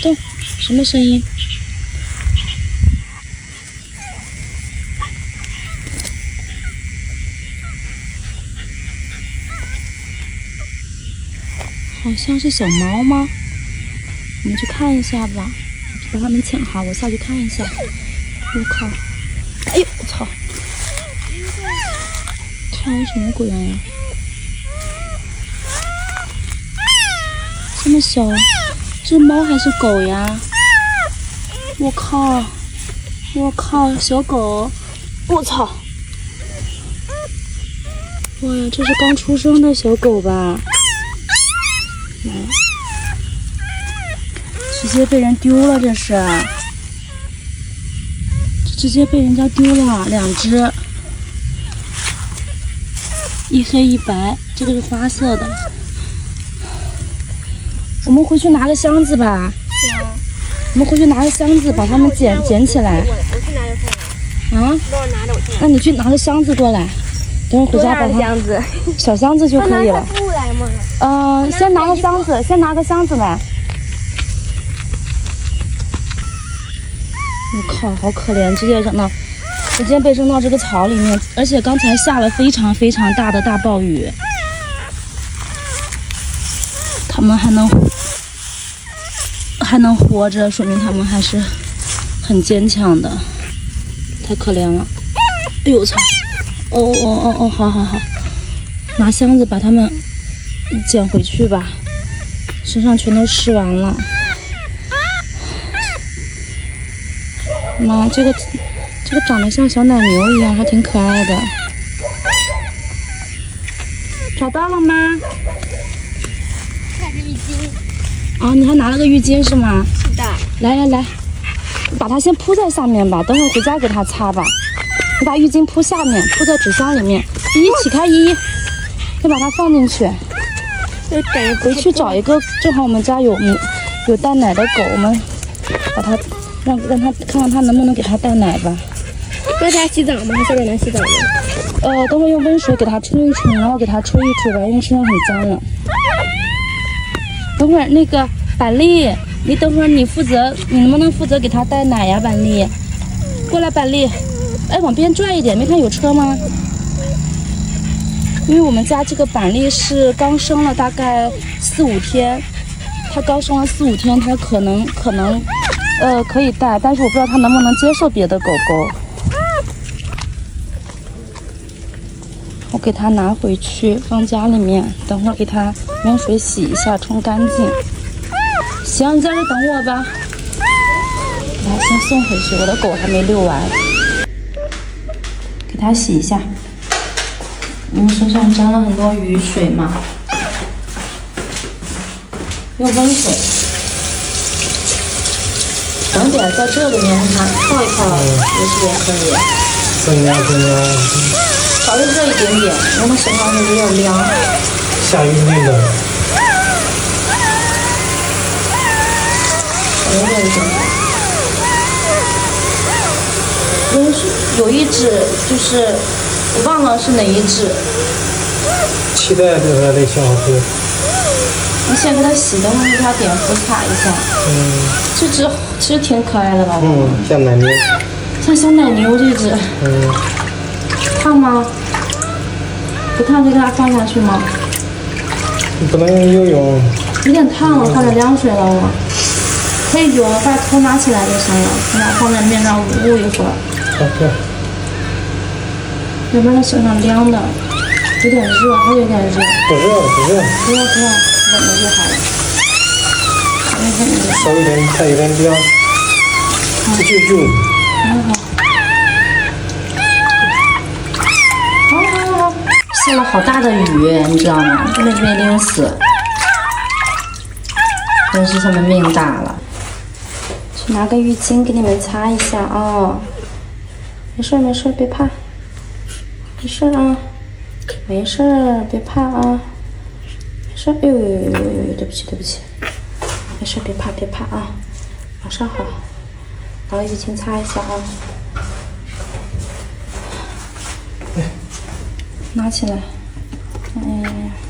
动，什么声音？好像是小猫吗？我们去看一下吧。把它们请好，我下去看一下。我靠！哎呦，我操！看什么鬼呀？这么小，这是猫还是狗呀？我靠！我靠，小狗！我操！哇，这是刚出生的小狗吧？直接被人丢了，这是，直接被人家丢了2只，一黑一白，这个是花色的。我们回去拿个箱子吧。我们回去拿个箱子，把它们捡起来。我去拿就可以了。啊？帮我拿着，我去拿。那你去拿个箱子过来，等会儿回家把它箱子，小箱子就可以了。不来吗？先拿个箱子，先拿个箱子来。我靠，好可怜，直接被扔到这个草里面，而且刚才下了非常非常大的大暴雨，他们还能活着，说明他们还是很坚强的，太可怜了。哎呦我操！哦，好，拿箱子把它们捡回去吧，身上全都湿完了。妈，这个长得像小奶牛一样，还挺可爱的。找到了吗？这是浴巾。啊，你还拿了个浴巾是吗？是的。来，把它先铺在上面吧，等会儿回家给它擦吧。你把浴巾铺下面，铺在纸箱里面。起开再把它放进去。回去找一个，正好我们家有带奶的狗，我们把它让它看看它能不能给它带奶吧。在家洗澡吗？还是在能洗澡吗？等会用温水给它冲一冲，然后给它吹一吹吧，因为身上很脏了。等会儿那个板栗，你等会儿你能不能负责给它带奶呀？板栗，过来，板栗，哎，往边转一点，没看有车吗？因为我们家这个板栗是刚生了大概4、5天，它刚生了4、5天，它可能可以带，但是我不知道它能不能接受别的狗狗。我给它拿回去放家里面，等会儿给它用水洗一下，冲干净。行，你在这等我吧。给它先送回去，我的狗还没遛完。给它洗一下，因为身上沾了很多雨水嘛。用温水，等点在这里面让它泡一泡，也可以。增压。稍微热一点点，让它身上有点凉。下雨那个。稍微热一点点。因为有一只就是我忘了是哪一只。期待这个类小狗。你先给它洗，等会儿给它点敷擦一下。这只其实挺可爱的吧？像奶牛。像小奶牛这只。烫吗？不烫就给它放下去吗？你不能游泳。有点烫了，放点凉水了我。可以游，把头拿起来就行了，给它放在面上捂一会儿。好。要不然它身上凉的，有点热，还有点热。不热。不要，冷了就好了。稍微它有点凉。就。好，下了好大的雨，你知道吗？真的被淋死，真是他们命大了。去拿个浴巾给你们擦一下啊。没事，别怕。没事啊，没事，别怕啊。没事，哎呦，对不起。没事，别怕啊，马上好。拿个浴巾擦一下啊。拿起来，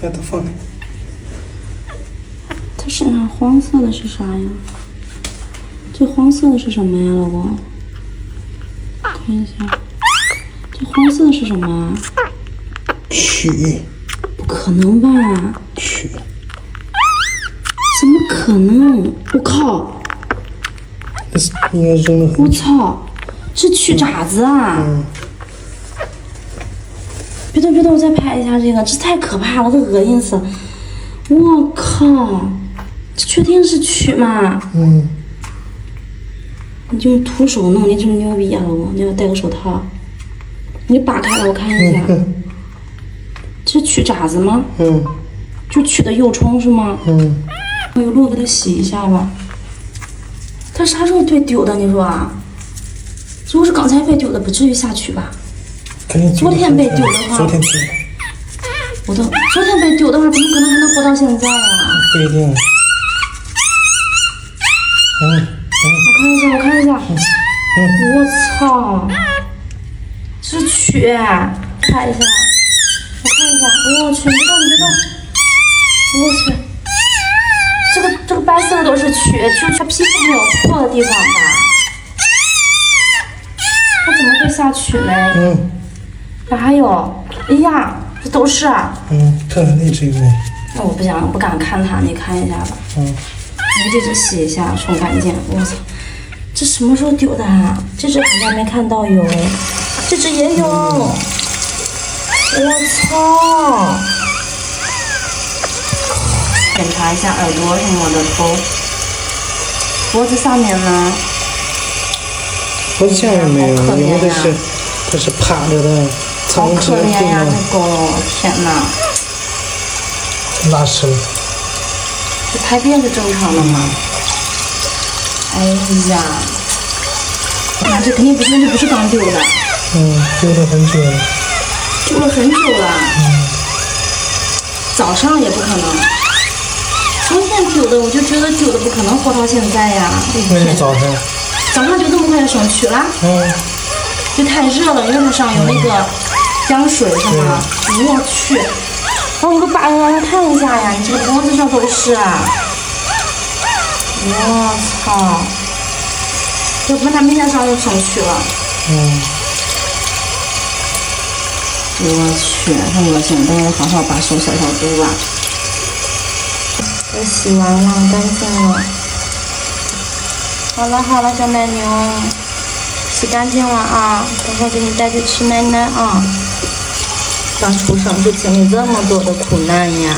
把它放开。它身上黄色的是啥呀？这黄色的是什么呀，老公？看一下，这黄色的是什么？蛆。不可能吧？蛆。怎么可能？我靠！那是应该扔的我很。操！这蛆渣子啊！嗯。别动别动，我再拍一下这个，这太可怕了，都恶心死了！我靠！这确定是蛆吗？嗯。你就用徒手弄，你这么牛逼啊，老公！你要戴个手套。你扒开了，我看一下。这是蛆渣子吗？嗯。就蛆的幼虫是吗？嗯。我有路给它洗一下吧。它啥时候被丢的？你说啊？如果是刚才被丢的，不至于下蛆吧？肯定。昨天被丢的话，昨天丢。我都昨天被丢的话，怎么可能还能活到现在呀？不一定。我看一下。我操！这是蛆，看一下。我看一下。我去，你别动！我去，这个白色的都是蛆，就是它皮肤没有破的地方吧？它怎么会下蛆呢？还有，哎呀，这都是。看看那只有没？那我不敢看它，你看一下吧。你这只洗一下，冲干净。我操，这什么时候丢的啊？这只好像没看到有，这只也有。我操！检查一下耳朵什么的，头、脖子下面呢？脖子下面没有，有的是它是趴着的，好可怜呀，这狗！天哪！拉屎了。这排便是正常的吗？哎呀，那这肯定不是刚丢的。丢了很久了。丢了很久了。早上也不可能。昨天丢的，我就觉得丢的不可能活到现在呀。为什么早上？早上就这么快就生蛆了？就太热了，因为它上有那个浆水是吗？我去！你给我扒开来看一下呀，你这个脖子上都是。我操！要不然它明天上就生蛆了。我去，很恶心，等我好好把手消消毒吧。都洗完了，干净了。好了，小奶牛，洗干净了啊！等会儿给你带去吃奶奶啊！刚出生就经历这么多的苦难呀！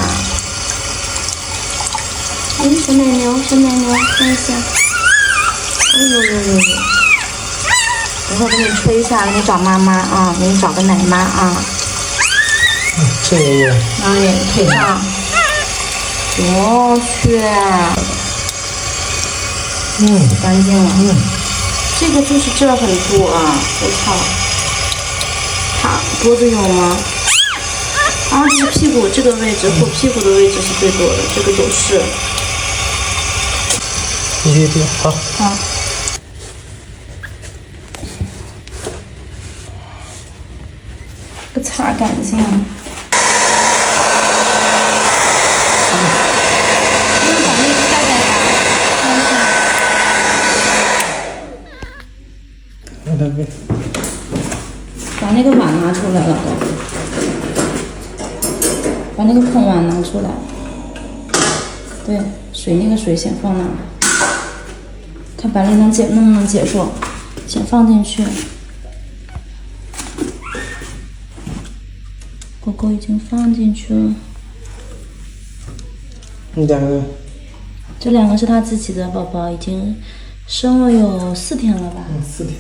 小奶牛，看一下。哎呦！等会儿给你吹一下，给你找妈妈啊，给你找个奶妈啊。这也有。哪里？腿上。我去。干净了。这个就是这很多啊！我操。它脖子有吗？啊，这个屁股这个位置，后屁股的位置是最多的，这个都是。别，好。好。给擦干净。把那个碗拿出来了，把那个空碗拿出来。对，那个水先放那儿，看百丽能不能接受，先放进去。狗狗已经放进去了。这两个是他自己的宝宝，已经生了有4天了吧？4天。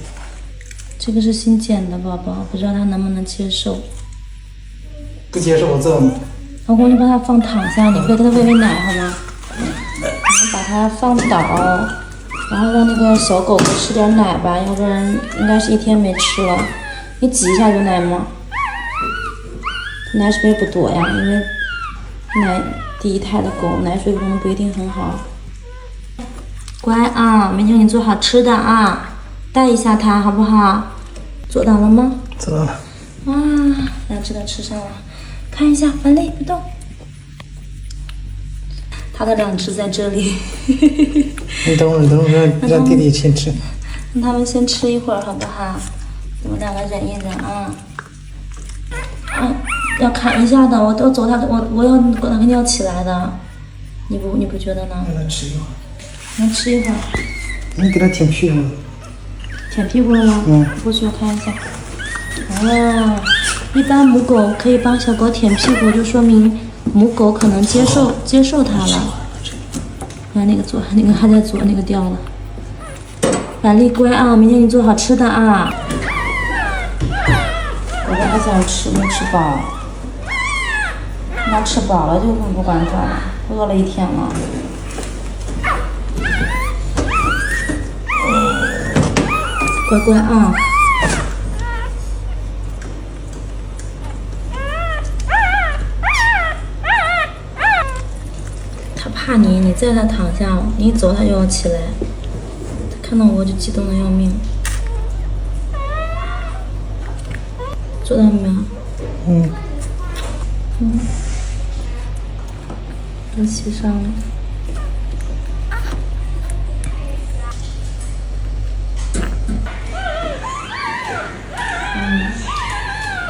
这个是新捡的宝宝，不知道他能不能接受。不接受我揍你。老公，你把它放躺下，你给它喂奶好吗？你把它放倒，然后让那个小狗狗吃点奶吧，要不然应该是1天没吃了。你挤一下有奶吗？奶是不是不多呀？因为第一胎的狗奶水可能不一定很好。乖啊，明天给你做好吃的啊，带一下它好不好？做到了吗？做到了。哇，两只都吃上了，看一下，完嘞，别动。它的两只在这里。你等会儿，让弟弟先吃。让他们先吃一会儿，好不好？我们两个忍一忍啊。要砍一下的，我走它，我要肯定要起来的。你不觉得呢？让他吃一会儿。能吃一会儿。你给他舔屁股。舔屁股了吗？过去我看一下。哦，一般母狗可以帮小狗舔屁股，就说明母狗可能接受它了。看那个还在左，那个掉了。百丽乖啊，明天你做好吃的啊。我还想吃，没吃饱。那吃饱了就不管它了，饿了一天了。乖乖啊。它怕你再让它躺下，你一走它就要起来。它看到我就激动的要命。做到没有？都洗上了。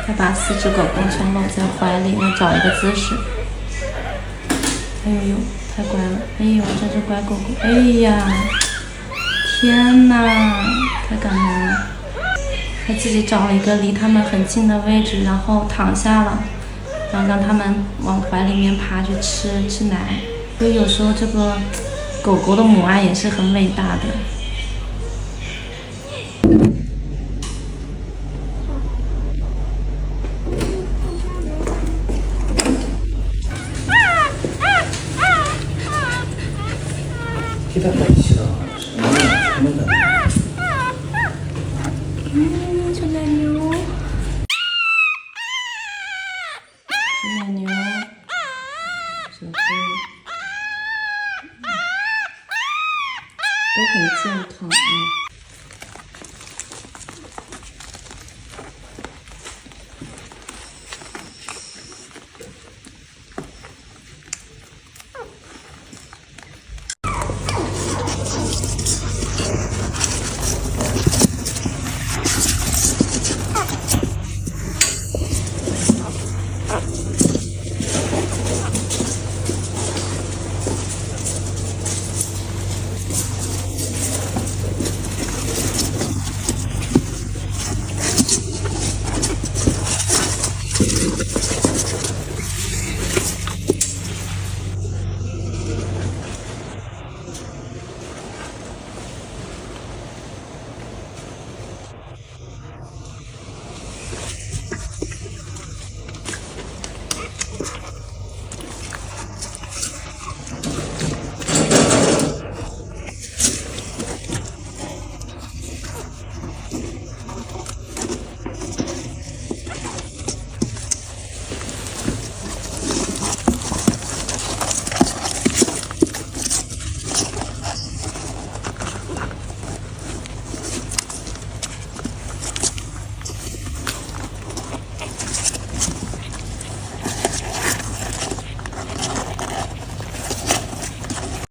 再把4只狗狗全搂在怀里，要找一个姿势。哎呦，太乖了！哎呦，这只乖狗狗，哎呀，天哪，太感动了！它自己找了一个离它们很近的位置，然后躺下了，然后让它们往怀里面爬去吃奶。所以有时候这个狗狗的母爱也是很伟大的。给他喝洗澡，没的。小奶牛，小奶牛，小猪，都很健康啊。